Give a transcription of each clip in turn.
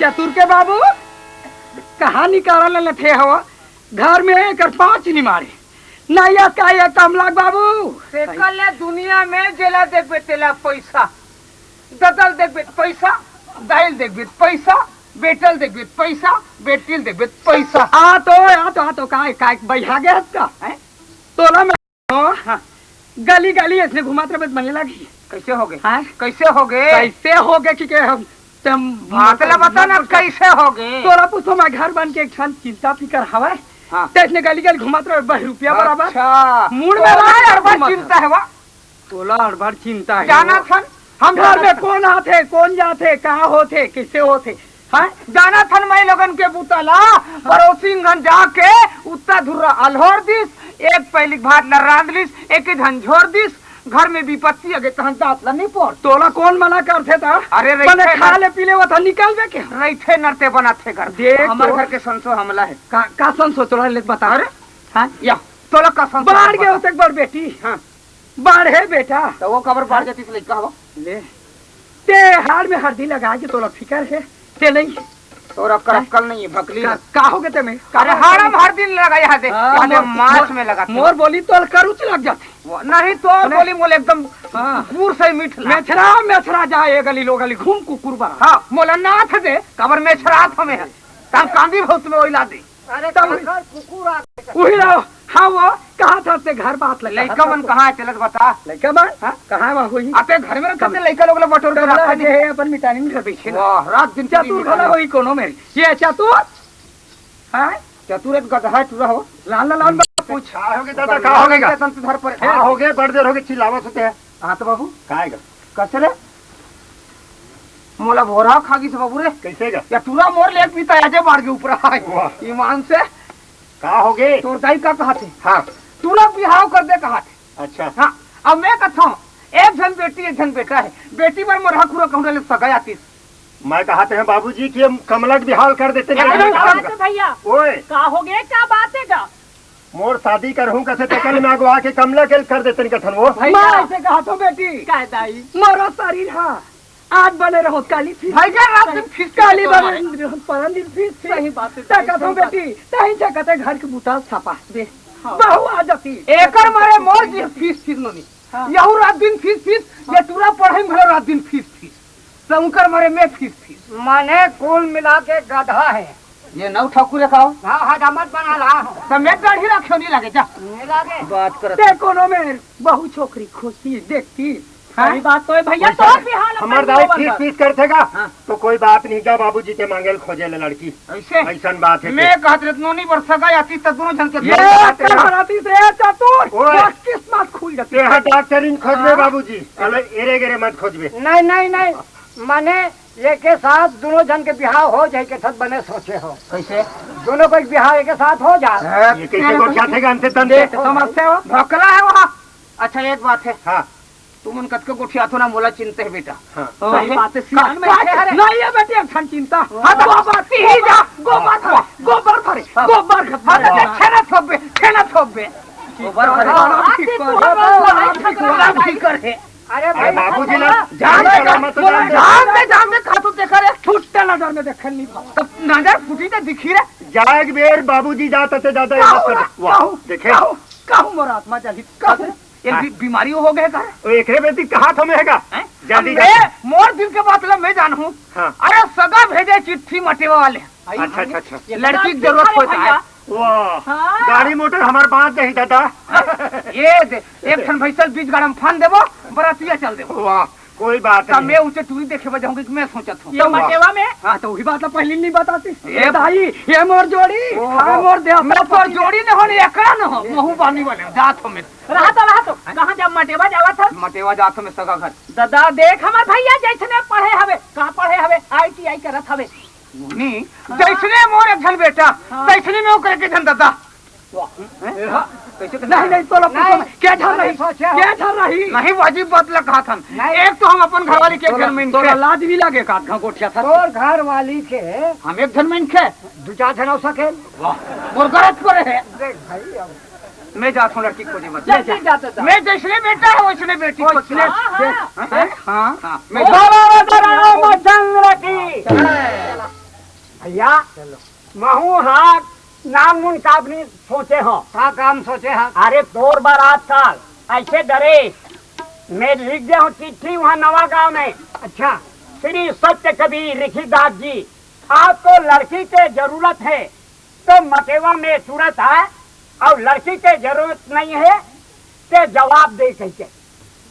चतुर के बाबू कहाँ निकाल लथे हो घर में एक 5 नहीं मारे नैया का ये कमला बाबू कल दुनिया में जेला देख तेला पैसा ददल देख पैसा दाइल देख पैसा बेटल देख पैसा बेटिल देख पैसा आ तो काय बैठा गया का तोला में गली गली ऐसे घुमाते बस बनने लगी। कैसे हो गए कैसे हो गए कि हम मतलब बता ना कैसे हो गए तोरा पूछो मैं घर बन के एक क्षण चिंता फिकर हवा इसने गली गली घुमाते रहे 10 रुपया बराबर। अच्छा मूड में अड़बड़ चिंता है वह तोला अड़बड़ चिंता है जाना था हम घर में कौन आते कौन जाते कहाँ होते किससे होते जाना था मैं लोगन के बुतला पड़ोसीगंज जाके उत्तर धुर्रा अलहोर दिस एक पहली भात लरांद लिस एक झंझोर दिस घर में विपत्ति अगे तहन दात नहीं पड़ तोला कौन मना करते था अरे बने खा ले पी ले वो था निकल बे के रैठे नरते बनाते घर देख हमारे घर के संसो हमला है का संसो तोला ले बता अरे या तोला का संसो बाढ़ गए होते बड़ बेटी बाढ़ है बेटा तो वो खबर बाढ़ जाती तो लड़का हो ले ते हार में हल्दी लगा के तोला फिकर है ते नहीं तोरा करकल नहीं है भकली का हो गए तुम्हें अरे हारम हर दिन लगा यहाँ दे मार्च में लगा मोर बोली तो करुच लग जाती नहीं तो बोली मोले एकदम पूर से मीठ मेछरा जाए गली लो गली घूम कुकुर बरा हाँ मोला नाथ दे कबर मेछरा हमें है तम कांदी बहुत में ओइला दे अरे कुकुर आ वही रहो हाँ वो कहाँ था ते घर बात लड़का मन कहाँ है चलत बता लड़का मन कहाँ वहाँ हुई आते घर में कहते लड़का लोग बटोर के रखा है अपन मिटानी में पीछे रात दिन चतुर खड़ा हुई कोनो मेरी ये चतुर है चतुर एक गधा टूरा हो लाल लाल पूछ हो गए दादा का हो गया तंत्र घर पर हो गए बड़ देर हो गई चिल्लावत होते हैं हाँ तो बाबू काएगा कैसे रे मोला भोरा खागी से बाबू रे कैसे या टूरा मोर लेक पीता आजे बाढ़ के ऊपर आए ईमान से का हो गए तोर दाई का कहा थे हाँ तूरा बिहाव कर दे कहा थे अच्छा हाँ अब मैं कथा हूँ एक जन बेटी एक जन बेटा है बेटी पर मोर हकुरा कहूँ ले सगाया तीस मैं कहते हैं बाबूजी कि हम कमला के बिहाव कर देते भैया ओए का हो गए क्या बात है का मोर शादी करहूँ कैसे तकल में अगवा के कमला के कर देते कथन वो ऐसे कहा तो बेटी का दाई मोरा शरीर हाँ आज बने रहो काली फीस रात दिन फीस काली बने परम दिन फीस सही बात है कहतो बेटी तही जगते घर के बुता छापा दे बहु आ जाती एकर मारे मोर जी फीस नोनी यहू रात दिन फीस ये तुरा पढ़े में रात दिन फीस संकर मारे में फीस माने कुल मिला के गधा है ये नौ ठाकुर खाओ हाँ दामद बना ला समेत दाढ़ी रखियो नहीं लगे जा नहीं लगे बात करते कोनो में बहु छोकरी खुशी देखती सही बात तो है भैया तो बिहार हमार दाई फीस करते का तो कोई बात नहीं का बाबूजी के मांगेल खोजे ले लड़की ऐसे ऐसा बात है मैं कहत रे नोनी वर्षा का आती त दोनों जन के ये से चतुर किस्मत खुल जाती है डॉक्टरिन खोजबे बाबूजी अले एरे गेरे मत खोजबे नहीं माने ये के साथ दोनों जन के बिहाव हो जाए के साथ बने सोचे हो कैसे दोनों का बिहाव एक साथ हो जाए ये कैसे को क्या थे अंते तंते समझते हो भोकला है वहाँ अच्छा एक बात है हाँ तुम उन कत को गोठिया तो ना मोला चिंता है बेटा सही बात है सियान में नहीं है बेटी हम चिंता हां तो गोबर ही जा गोबर भरे छेना थोबे गोबर भरे अरे बाबूजी ना जान दे खातू देखा रे फुटते नजर में देखल नहीं तब नजर फुटी तो दिखी रे जाएग बेर बाबूजी जाता से ज्यादा वाह देखे कहूं मोर आत्मा जल्दी कहूं ये बीमारी हो गए का एक बेटी कहाँ थमेगा जल्दी मोर दिल के बात मैं जानू अरे सगा भेजे चिट्ठी मटेवा वाले अच्छा लड़की की जरूरत होता है वाह गाड़ी मोटर हमारे बात नहीं दादा ये एक ठन भैसल बीच गाड़ी में फान देवो बरातिया चल देवो वाह कोई बात नहीं मैं उसे टूरी देखे बजाऊंगी कि मैं सोचत हूँ ये मटेवा में हाँ तो वही बात पहले नहीं बताती ये भाई ये मोर जोड़ी मोर दे मैं तो जोड़ी न होने एकरा न हो महू बानी वाले जात हो में रहा तो कहाँ जब मटेवा जावा था मटेवा जात में सगा घर दादा देख हमार भैया जैसने पढ़े हवे कहाँ पढ़े हवे ITI करत हवे नहीं जैसने मोर एक जन बेटा तैसने में ओकरे के जन दादा नहीं तो क्या ठहर रही नहीं वाजिब बात लगा था एक तो हम अपन घरवाली के घर में तो लाज भी लगे का गोठिया था और घर वाली के हम एक जन में खे दो चार जन हो सके और गलत करे है मैं जाता हूँ लड़की खोजे मत मैं जैसने बेटा है वैसने बेटी हाँ मैं भैया महू हाथ नाम मुन का अपनी सोचे हो का काम सोचे हा? अरे तोर बारात साल ऐसे डरे मैं लिख दे हूँ चिट्ठी वहाँ नवा गांव में। अच्छा, श्री सत्य कबीर लिखीदास जी, आपको लड़की के जरूरत है तो मटेवा में सूरत है और लड़की के जरूरत नहीं है तो जवाब दे कैसे।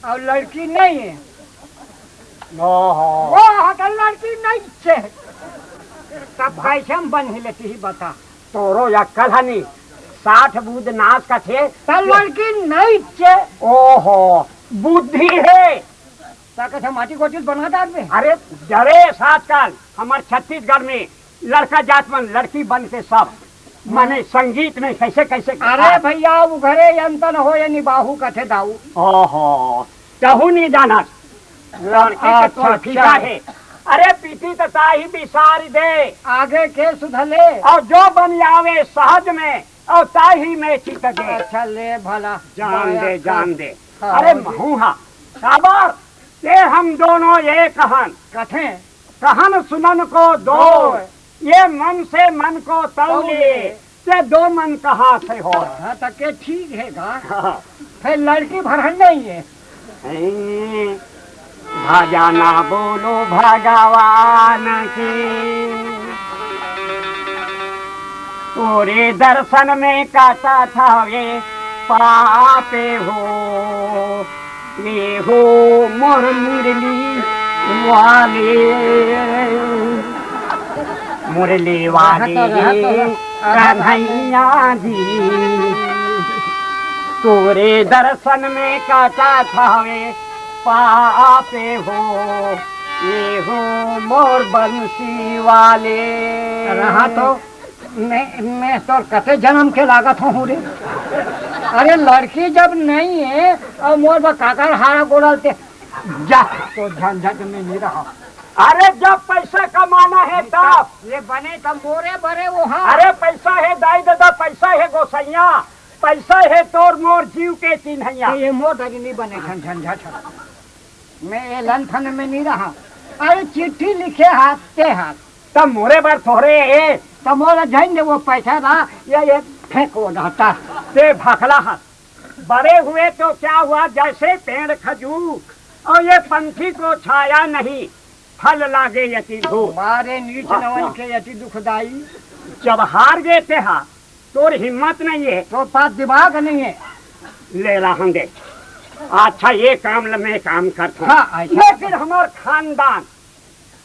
और लड़की नहीं है वो लड़की नहीं छे तब भाई से हम बन ही लेती ही बता तोरो या कल हनी 60 बूद नाच का थे तब लड़की नहीं छे। ओहो बुद्धि है ताकत हम माटी कोचिल बनता में। अरे डरे आजकल हमारे छत्तीसगढ़ में लड़का जात मन लड़की बन के सब माने संगीत में कैसे कैसे। अरे भैया वो घरे यंतन हो या निबाहू कथे दाऊ। ओहो कहू नहीं जाना लड़की तो फीका है। अरे पीती तो ताही बिसार दे आगे के सुधले और जो बन आवे सहज में और ताही में चित दे। अच्छा ले भला जान दे अरे महूहा काबर ये हम दोनों ये कहन सुनन को दो ये मन से मन को तौले ते दो मन कहाँ से हो। हाँ तक के ठीक है गा फिर लड़की भरहन नहीं है। भाजा ना बोलो भगवान की पूरे दर्शन में काटा था ये पापे हो ये हो मोर मुरली वाले कन्हैया जी तोरे दर्शन में काटा था ये पापे हो ये हो मोर बंसी वाले। रहा तो मैं तो कते जन्म के लागत हूँ रे। अरे लड़की जब नहीं है और मोर काकर हारा गोड़लते जा तो झंझट में नहीं रहा। अरे जब पैसा कमाना है तब ये बने तब मोरे बरे वहाँ। अरे पैसा है दाई दादा पैसा है गोसैया पैसा है तोर मोर जीव के चिन्हैया। ये मोर दादी नहीं बने झंझट मैं ये लंथन में नहीं रहा। अरे चिट्ठी लिखे हाथ तब मोरे बार थोड़े तब मोरा झंझ वो पैसा रहा ये फेंको रहता ते भाखला हाथ बड़े हुए तो क्या हुआ जैसे पेड़ खजूर और ये पंछी को छाया नहीं फल लागे यति धूप मारे नीच नवन के यति दुखदाई। जब हार गए थे हा तोर हिम्मत नहीं है तो पास दिमाग नहीं है ले रहेंगे। अच्छा ये काम मैं काम करता हूँ। हाँ, लेकिन हमार खानदान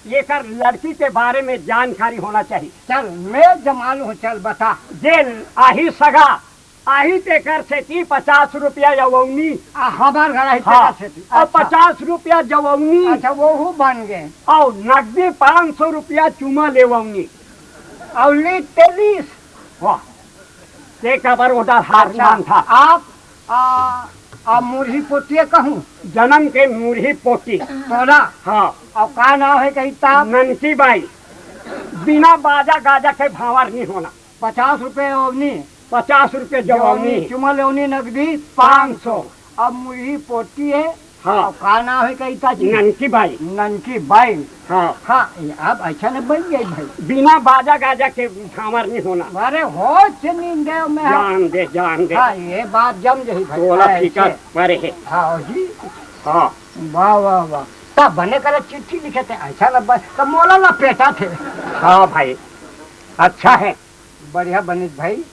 ये कर लड़की के बारे में जानकारी होना चाहिए। चल मैं जमाल हूँ चल बता। जेल आही सगा आही ते कर से 50 रुपया जवनी हमार घर और 50 रुपया जवनी। अच्छा वो बन गए और नकदी 500 रुपया चुमा लेवनी और 23 वाह ते कबर उधर हार था। आप मुरही पोती कहूँ जन्म के मुरही पोती तोला। हाँ और का नाम है कही ननकी बाई बिना बाजा गाजा के भावर नहीं होना। 50 रुपए ओवनी 50 रुपए जवानी चुमा लेवनी नकदी 500। अब मुरही पोती है। हाँ का नाम है कही ननकी बाई। हाँ हाँ अब अच्छा न बन गई भाई बिना बाजा गाजा के भावर नहीं होना। अरे हो नींद में जान दे हाँ ये बात जम गई भाई परे है। हाँ जी हाँ वाह वाह वाह तब बने कर चिट्ठी लिखे थे अच्छा लग तब मोला ना पेटा थे। हाँ भाई अच्छा है बढ़िया बनित भाई।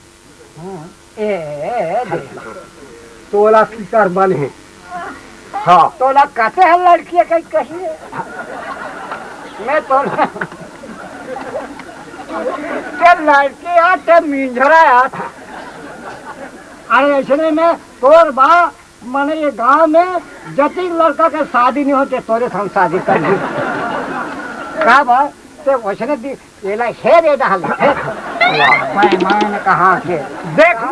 तोला फिकर बन है। हाँ तोला कहते हैं लड़की कहीं कही मैं तोला लड़की आते मिंझरा आता। अरे ऐसे में तोर बा मैंने ये गांव में जति लड़का के शादी नहीं होते तोरे हम शादी कर ली का बात ते वैसे दी ये ला शेर डाल पैमान कहाँ के देख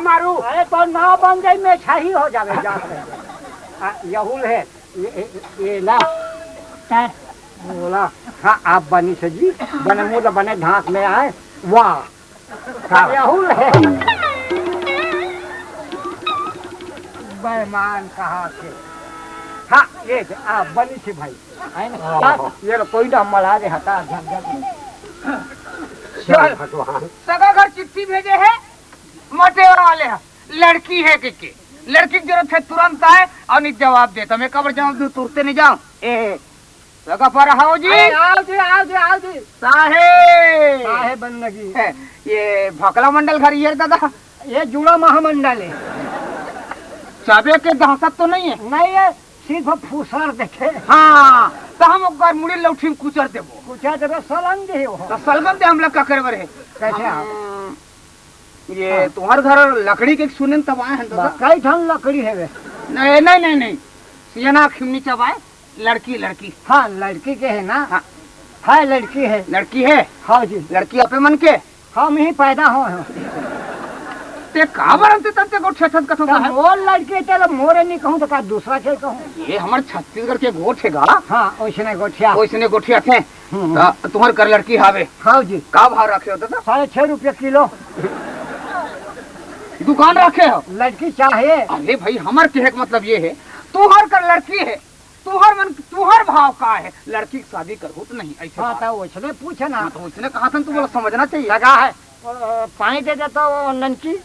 मारू। अरे तो ना बन जाए मैं छही हो जावे यहुल है ये ला बोला। हाँ आप बनी से जी बने मुँह बने ढाक में आए वाह यहुल है बेमान कहाँ के। हाँ ये आप बनी से भाई है ना ये कोई ना मला दे हटा चल भगवान, सगा घर चिट्ठी भेजे है मटेवर वाले हैं, लड़की है कि लड़की की जरूरत है तुरंत आए और नहीं जवाब दे। तो मैं कबर जाऊँ तू तुरते नहीं जाऊँ। ए सगा पर आओ जी, आओ जी, आओ जी, आओ जी। साहेब साहेब बन लगी है, ये भकला मंडल घर ये दादा, ये जुड़ा महामंडल है। चाबे के दहशत तो नहीं है? नहीं है, सिर्फ फूसर देखे। हाँ तो हम एक बार मुड़ी लौठी में कुचर देबो। कुछ देवे सलंग है वो। तो सलगम दे हम लोग का करवर है। कैसे ये तुम्हारे घर लकड़ी के सुने तब आए हैं दादा? कई ठन लकड़ी है वे। नहीं नहीं नहीं नहीं, सियाना खिमनी चबाए, लड़की लड़की। हाँ लड़की के है ना। हाँ है लड़की है। लड़की है। हाँ जी, लड़की अपे मन के हम ही पैदा हो। ते का बरनते तंते को छछत कथो का है? मोर लड़की चलो मोरे नहीं कहूँ तो का दूसरा के कहूँ। ये हमारे छत्तीसगढ़ के गोठ हैगा। हाँ ओइसने गोठिया। ओइसने गोठिया थे। तो तुम्हारे कर लड़की हावे। हाँ जी। का भाव रखे हो दादा? 6.5 रुपये किलो। दुकान रखे हो? लड़की चाहिए। अरे भाई हमार कहे का मतलब ये है तुहर कर लड़की है, तुहर मन तुहर भाव का है, लड़की की शादी करहु तो नहीं ऐसे। हाँ तो उसने पूछे ना। तो उसने कहा था, तू बोला समझना चाहिए। लगा है पानी दे दे तो ननकी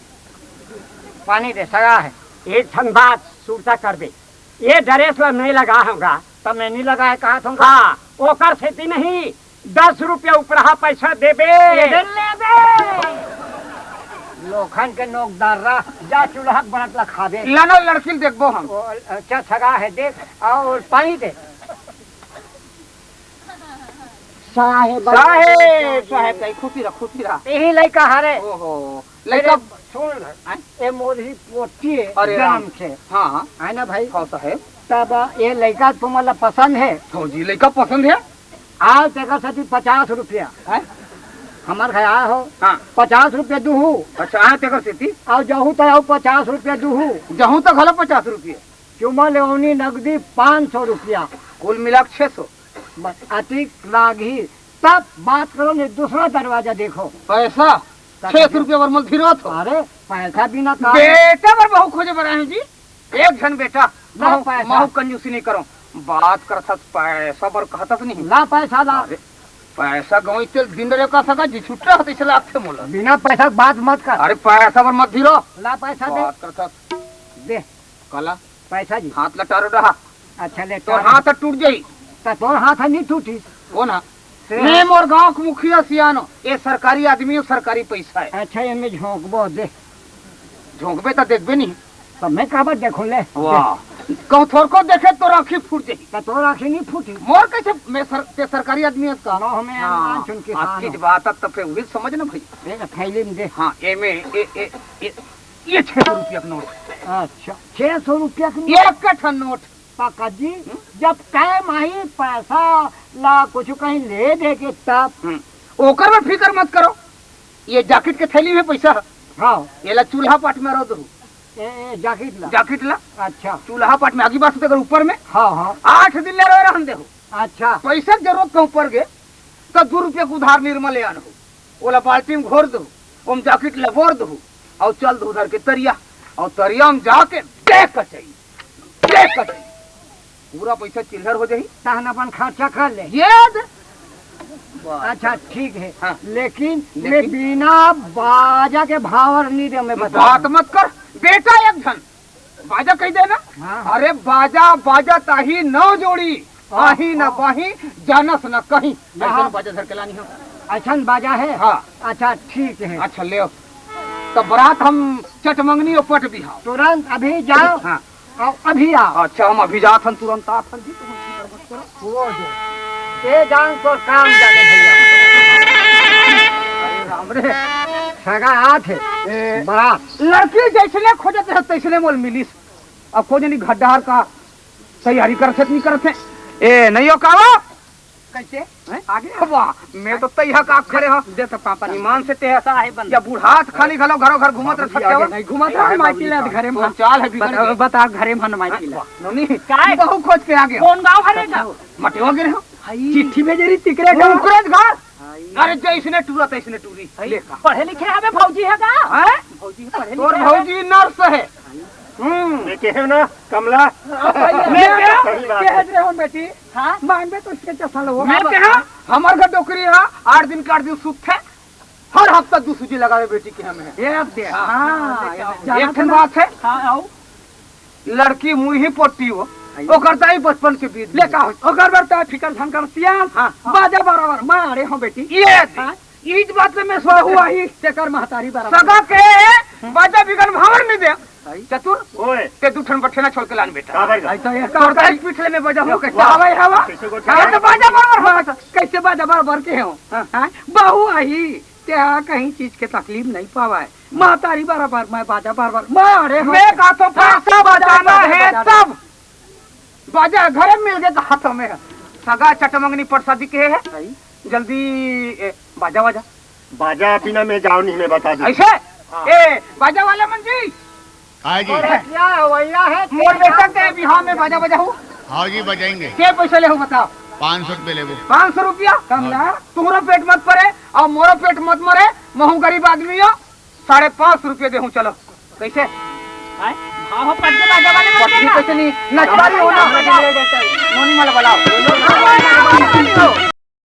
पानी दे सगा है। एक ठन बात सूरता कर दे, ये ड्रेस में नहीं लगा होगा तब मैं नहीं लगा है कहा तुम। हाँ ओकर खेती नहीं 10 रुपया ऊपरा पैसा देबे। लोखन के नोकदार रहा जा चूल्हा बनत ला खाबे। लाना लड़की देखबो हम। अच्छा सगा है देख और पानी दे। साहेब साहेब साहेब कहीं खुशी रह खुशी रह। यही लड़का हरे। ओहो लड़का सुन ये मोरी पोती है अरे जन्म से। हाँ हाँ है ना भाई। कौन सा है? तब ये लड़का तुम्हारा पसंद है? हो जी लड़का पसंद है। आज तेरा साथी 50 रुपया है हमारे घर आया हो। हाँ 50 रुपया दूहू अच्छा आए तेकर सेती और जहू तो आओ 50 रुपया दूहू। जहूँ तक हलो 50 रुपये, चुमा लेवनी नगदी 500 रुपया, कुल मिला 600। अतिक लागी तब बात करो नहीं। दूसरा दरवाजा देखो। पैसा 600 रुपये बरमल धीरो तो। अरे पैसा बिना काम। बेटा पर बहु खोजे पर आए जी। एक जन बेटा ला पैसा। महू कंजूसी नहीं करो, बात कर सक पैसा पर कहता नहीं। ला पैसा ला। अरे पैसा गई तेल दिन रे का सका जी छुट्टा होते चला आपसे मोला। बिना पैसा बात मत कर। अरे पैसा पर मत धीरो। ला पैसा दे। बात कर सक दे कला पैसा जी। हाथ लटारो रहा अच्छा ले तो हाथ टूट जाई। तोर हाथ नहीं टूटी। कौन है? मैं मोर गांव के मुखिया सियानो, ये सरकारी आदमी और सरकारी पैसा है। अच्छा ये में झोंकबो दे। झोंकबे तो देखबे नहीं। तो मैं काबर देखो ले। वाह कहूँ थोड़ को देखे तो राखी फूट जाई। तो तोर आँखें नहीं फूटी। मोर कैसे मैं ते सरकारी आदमी है का? ना हमें अनुमान सुन के आपकी बात अब तब फिर समझ ना भाई। दे थैली में दे। हाँ ए में ये 600 रुपया का नोट। अच्छा 600 रुपया की एक कठन नोट। पाका जी जब कहे माही पैसा ला कुछ कहीं ले दे के तब। ओकर में फिक्र मत करो, ये जैकेट के थैली में पैसा। हाँ ये ला चूल्हा पाट में रो दो। जैकेट ला। जैकेट ला अच्छा चूल्हा पाट में आगे बात अगर ऊपर में। हाँ हाँ 8 दिन ले रहे रहन दे हो। अच्छा पैसा जरूरत के ऊपर गए तो 2 रुपया को उधार निर्मल ले आनो। ओला बाल्टी में घोर दो, ओम जैकेट लबोर दो और चल दो उधर के तरिया, और तरिया में जाके देख कचई पूरा पैसा चिल्लर हो जाही। तहन अपन खर्चा कर ले। याद अच्छा ठीक है। हाँ। लेकिन मैं बिना बाजा के भावर नहीं दे। मैं बता बात मत कर बेटा, एक धन बाजा कह देना। हाँ। अरे बाजा बाजा ताही नौ जोड़ी, आही न बाही जानस न कहीं। हाँ। ऐसा बाजा धर के लानी हो। अच्छा बाजा है। हाँ अच्छा ठीक है। अच्छा ले तो बरात हम चटमंगनी और पट बिहाव तुरंत अभी जाओ। हाँ और अभी आओ। अच्छा हम अभी जात हम तुरंत आत हम जी। वो जो ये जान तो काम जाने भैया। अरे राम रे सगा हाथ है बड़ा। लड़की जैसने खोजते है तैसने मोल मिलिस। अब खोजनी घड्डार का तैयारी करते नहीं करते। ए नहीं हो कावा कैसे है? आगे वाह मैं तो तैया का खड़े हो दे तो पापा ईमान से तेहसा है बंद। या बूढ़ात खाली घलो घरो घर घुमत रहत है। नहीं घुमत है माइकी ले घरे में चाल है बिगड़। बता घरे में माइकी ले नोनी काय बहु खोज के आगे। कौन गांव हरेगा? मटिवा गिरे हो। चिट्ठी भेजे रही तिकरे का उकरेज घर। अरे जैसने टूरा तैसने टूरी। पढ़े लिखे हमें भौजी है का? हैं भौजी पढ़े तोर भौजी नर्स है। के है ना कमला बेटी हाँ मांगे तो इसके चसा लो मैं क्या हमार घर डोकरी है 8 दिन के 8 दिन सुख है हर हफ्ता 2 सूजी लगावे बेटी के हमें एक बात है लड़की मुही पोटी हो करता ही बचपन के बीच ले का ओकर बरता फिकर धनकर सियान बाजा बराबर मारे हो बेटी ये इस बात में सो हुआ ही तेकर महतारी बराबर सगा के बाजा बिगन भावर नहीं दे चतुर ओए ते दुठन बठना छोड़ के लान बेटा ऐसा ये करता है पिछले में बजा हो कैसे हवाई हवा तो बाजा बराबर हो कैसे बाजा बराबर के हो हां बहू आई क्या कहीं चीज के तकलीफ नहीं पावा है महतारी बराबर मैं बाजा बराबर मारे मैं का तो पैसा बजाना है सब बाजा घर में मिल गया हाथों में सगा चटमंगनी प्रसादी के है जल्दी बाजा बाजा बाजा बिना में जाओ नहीं मैं बता दूं ऐसे ए बाजा वाला मंजी हाँ जी क्या वैया है मोर बेटा के बिहार में बाजा बजा हूँ हाँ जी बजाएंगे क्या पैसे ले हो बताओ 500 रुपये ले 500 रुपया कमला तुम्हारा पेट मत पड़े और मोरा पेट मत मरे महू गरीब आदमी हो 550 रुपये दे हूँ चलो कैसे कैसे नहीं नचवारी होना नोनी वाला बुलाओ